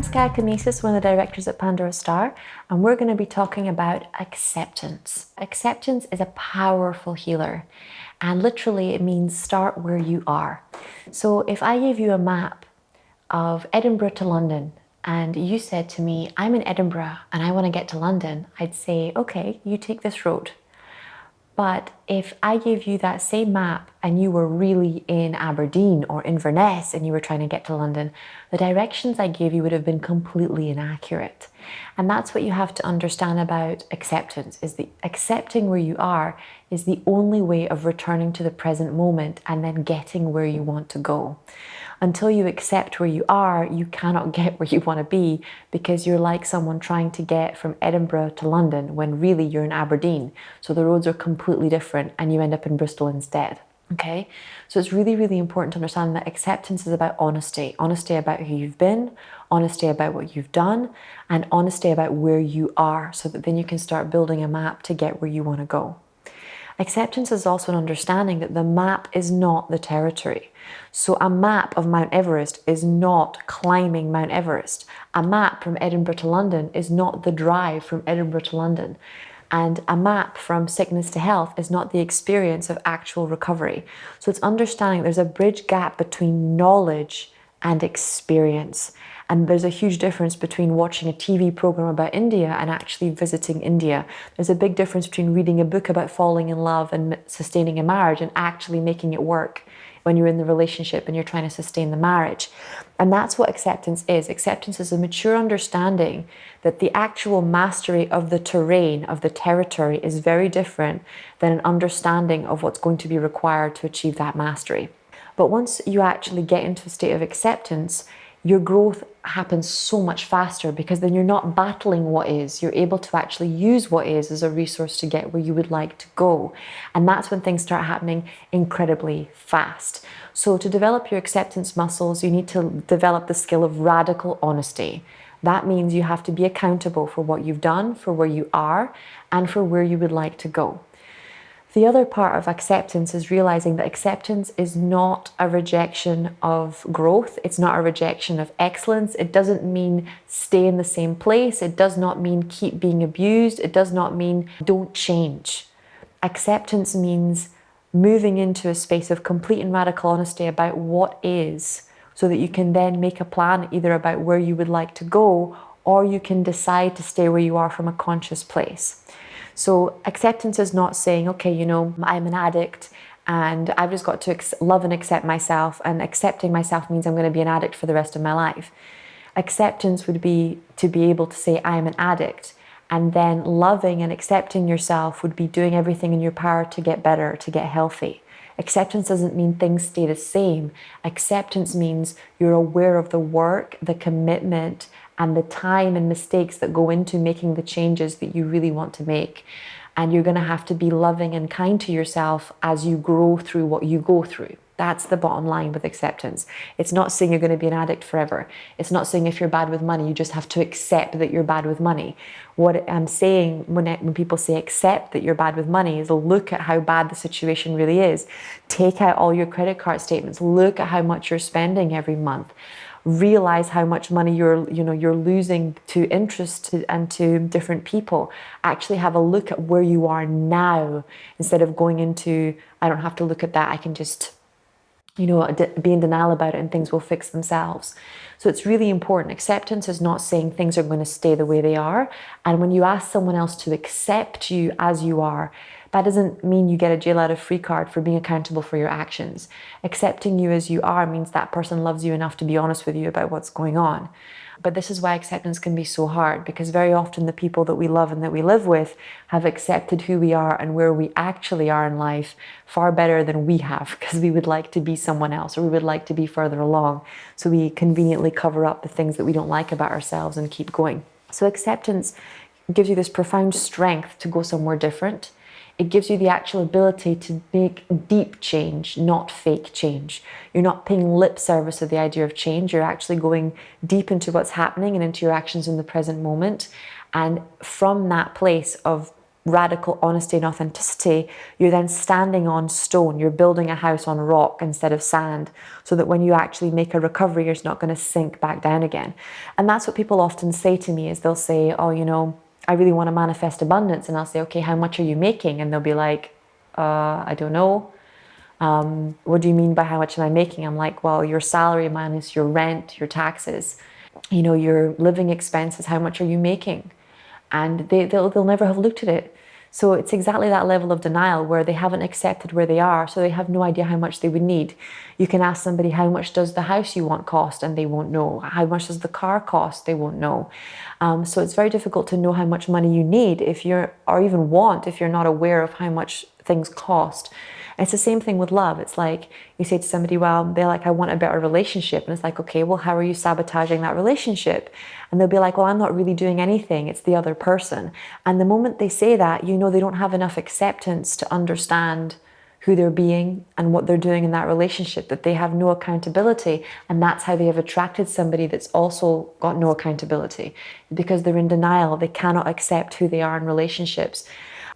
Skylar, one of the directors at Pandora Star, and we're going to be talking about acceptance. Acceptance is a powerful healer, and literally it means start where you are. So if I gave you a map of Edinburgh to London, and you said to me, I'm in Edinburgh and I want to get to London, I'd say, okay, you take this road. But if I gave you that same map and you were really in Aberdeen or Inverness and you were trying to get to London, the directions I gave you would have been completely inaccurate. And that's what you have to understand about acceptance, is the accepting where you are is the only way of returning to the present moment and then getting where you want to go. Until you accept where you are, you cannot get where you want to be, because you're like someone trying to get from Edinburgh to London when really you're in Aberdeen. So the roads are completely different and you end up in Bristol instead. Okay? So it's really, really important to understand that acceptance is about honesty. Honesty about who you've been, honesty about what you've done, and honesty about where you are, so that then you can start building a map to get where you want to go. Acceptance is also an understanding that the map is not the territory. So a map of Mount Everest is not climbing Mount Everest. A map from Edinburgh to London is not the drive from Edinburgh to London. And a map from sickness to health is not the experience of actual recovery. So it's understanding there's a bridge gap between knowledge and experience. And there's a huge difference between watching a TV program about India and actually visiting India. There's a big difference between reading a book about falling in love and sustaining a marriage and actually making it work when you're in the relationship and you're trying to sustain the marriage. And that's what acceptance is. Acceptance is a mature understanding that the actual mastery of the terrain, of the territory, is very different than an understanding of what's going to be required to achieve that mastery. But once you actually get into a state of acceptance, your growth happens so much faster, because then you're not battling what is. You're able to actually use what is as a resource to get where you would like to go. And that's when things start happening incredibly fast. So to develop your acceptance muscles, you need to develop the skill of radical honesty. That means you have to be accountable for what you've done, for where you are, and for where you would like to go. The other part of acceptance is realizing that acceptance is not a rejection of growth. It's not a rejection of excellence. It doesn't mean stay in the same place. It does not mean keep being abused. It does not mean don't change. Acceptance means moving into a space of complete and radical honesty about what is, so that you can then make a plan either about where you would like to go, or you can decide to stay where you are from a conscious place. So acceptance is not saying, okay, I'm an addict and I've just got to love and accept myself, and accepting myself means I'm going to be an addict for the rest of my life. Acceptance would be to be able to say, I am an addict, and then loving and accepting yourself would be doing everything in your power to get better, to get healthy. Acceptance doesn't mean things stay the same. Acceptance means you're aware of the work, the commitment, and the time and mistakes that go into making the changes that you really want to make. And you're going to have to be loving and kind to yourself as you grow through what you go through. That's the bottom line with acceptance. It's not saying you're going to be an addict forever. It's not saying if you're bad with money, you just have to accept that you're bad with money. What I'm saying when people say accept that you're bad with money is look at how bad the situation really is. Take out all your credit card statements. Look at how much you're spending every month. Realize how much money you're losing to interest and to different people. Actually have a look at where you are now, instead of going into, I don't have to look at that, I can just be in denial about it and things will fix themselves. So it's really important. Acceptance is not saying things are going to stay the way they are. And when you ask someone else to accept you as you are, that doesn't mean you get a jail out of free card for being accountable for your actions. Accepting you as you are means that person loves you enough to be honest with you about what's going on. But this is why acceptance can be so hard, because very often the people that we love and that we live with have accepted who we are and where we actually are in life far better than we have, because we would like to be someone else, or we would like to be further along. So we conveniently cover up the things that we don't like about ourselves and keep going. So acceptance gives you this profound strength to go somewhere different. It gives you the actual ability to make deep change, not fake change. You're not paying lip service to the idea of change. You're actually going deep into what's happening and into your actions in the present moment. And from that place of radical honesty and authenticity, you're then standing on stone. You're building a house on rock instead of sand, so that when you actually make a recovery, you're not going to sink back down again. And that's what people often say to me, is they'll say, oh, you know, I really want to manifest abundance. And I'll say, okay, how much are you making? And they'll be like, I don't know. What do you mean by how much am I making? I'm like, well, your salary minus your rent, your taxes, you know, your living expenses, how much are you making? And they'll never have looked at it. So it's exactly that level of denial where they haven't accepted where they are, so they have no idea how much they would need. You can ask somebody, how much does the house you want cost? And they won't know. How much does the car cost? They won't know. So it's very difficult to know how much money you need if you're, or even want, if you're not aware of how much things cost. It's the same thing with love. It's like you say to somebody, well, they're like, I want a better relationship. And it's like, okay, well, how are you sabotaging that relationship? And they'll be like, well, I'm not really doing anything. It's the other person. And the moment they say that, you know, they don't have enough acceptance to understand who they're being and what they're doing in that relationship, that they have no accountability. And that's how they have attracted somebody that's also got no accountability, because they're in denial. They cannot accept who they are in relationships.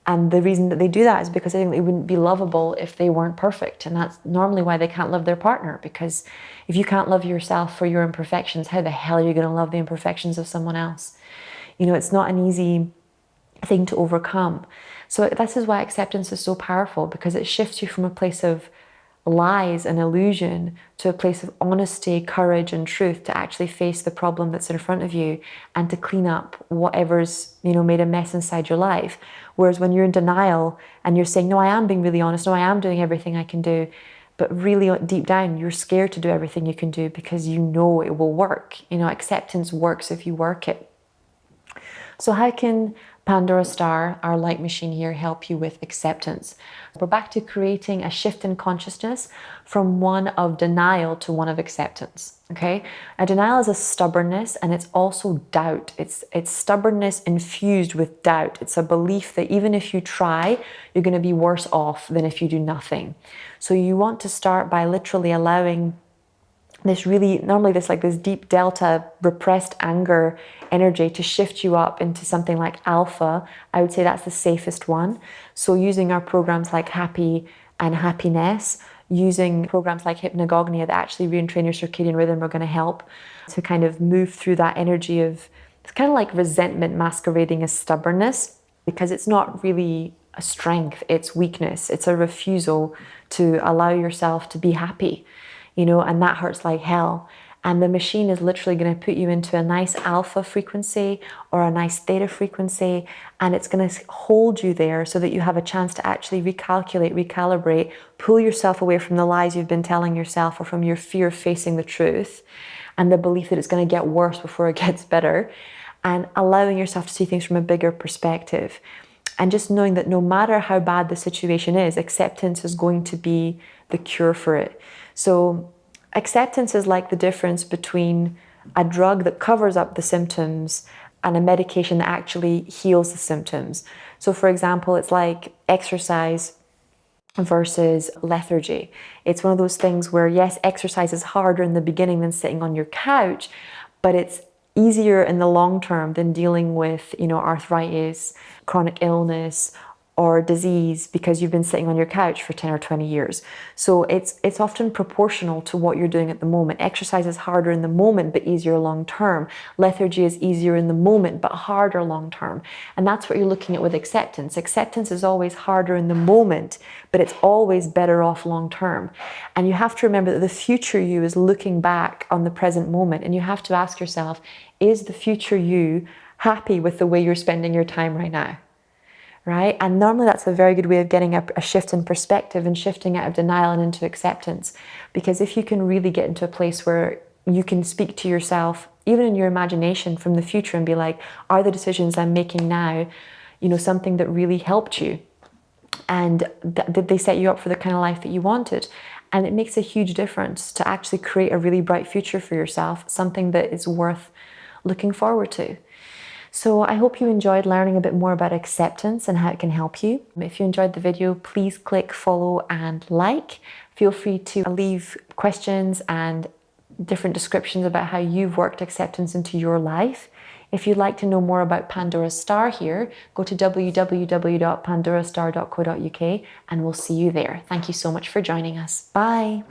And the reason that they do that is because they think they wouldn't be lovable if they weren't perfect. And that's normally why they can't love their partner, because if you can't love yourself for your imperfections, how the hell are you going to love the imperfections of someone else? You know, it's not an easy thing to overcome. So this is why acceptance is so powerful, because it shifts you from a place of lies and illusion to a place of honesty, courage, and truth, to actually face the problem that's in front of you and to clean up whatever's, you know, made a mess inside your life. Whereas when you're in denial and you're saying, no, I am being really honest, no, I am doing everything I can do, but really deep down you're scared to do everything you can do because you know it will work. You know, acceptance works if you work it. So how can Pandora Star, our light machine here, help you with acceptance? We're back to creating a shift in consciousness from one of denial to one of acceptance, okay? A denial is a stubbornness, and it's also doubt. It's stubbornness infused with doubt. It's a belief that even if you try, you're going to be worse off than if you do nothing. So you want to start by literally allowing this really, normally this like this deep delta repressed anger energy to shift you up into something like alpha. I would say that's the safest one. So using our programs like Happy and Happiness, using programs like Hypnagogia that actually re-entrain your circadian rhythm are going to help to kind of move through that energy of, it's kind of like resentment masquerading as stubbornness, because it's not really a strength, it's weakness. It's a refusal to allow yourself to be happy. You know, and that hurts like hell. And the machine is literally going to put you into a nice alpha frequency or a nice theta frequency, and it's going to hold you there so that you have a chance to actually recalculate, recalibrate, pull yourself away from the lies you've been telling yourself, or from your fear of facing the truth and the belief that it's going to get worse before it gets better, and allowing yourself to see things from a bigger perspective. And just knowing that no matter how bad the situation is, acceptance is going to be the cure for it. So acceptance is like the difference between a drug that covers up the symptoms and a medication that actually heals the symptoms. So for example, it's like exercise versus lethargy. It's one of those things where, yes, exercise is harder in the beginning than sitting on your couch, but it's easier in the long term than dealing with, you know, arthritis, chronic illness, or disease because you've been sitting on your couch for 10 or 20 years. So it's often proportional to what you're doing at the moment. Exercise is harder in the moment, but easier long term. Lethargy is easier in the moment, but harder long term. And that's what you're looking at with acceptance. Acceptance is always harder in the moment, but it's always better off long term. And you have to remember that the future you is looking back on the present moment. And you have to ask yourself, is the future you happy with the way you're spending your time right now? Right? And normally that's a very good way of getting a shift in perspective and shifting out of denial and into acceptance. Because if you can really get into a place where you can speak to yourself, even in your imagination, from the future and be like, are the decisions I'm making now, you know, something that really helped you? And did they set you up for the kind of life that you wanted? And it makes a huge difference to actually create a really bright future for yourself, something that is worth looking forward to. So I hope you enjoyed learning a bit more about acceptance and how it can help you. If you enjoyed the video, please click follow and like. Feel free to leave questions and different descriptions about how you've worked acceptance into your life If you'd like to know more about Pandora Star here, go to www.pandorastar.co.uk and we'll see you there. Thank you so much for joining us. Bye.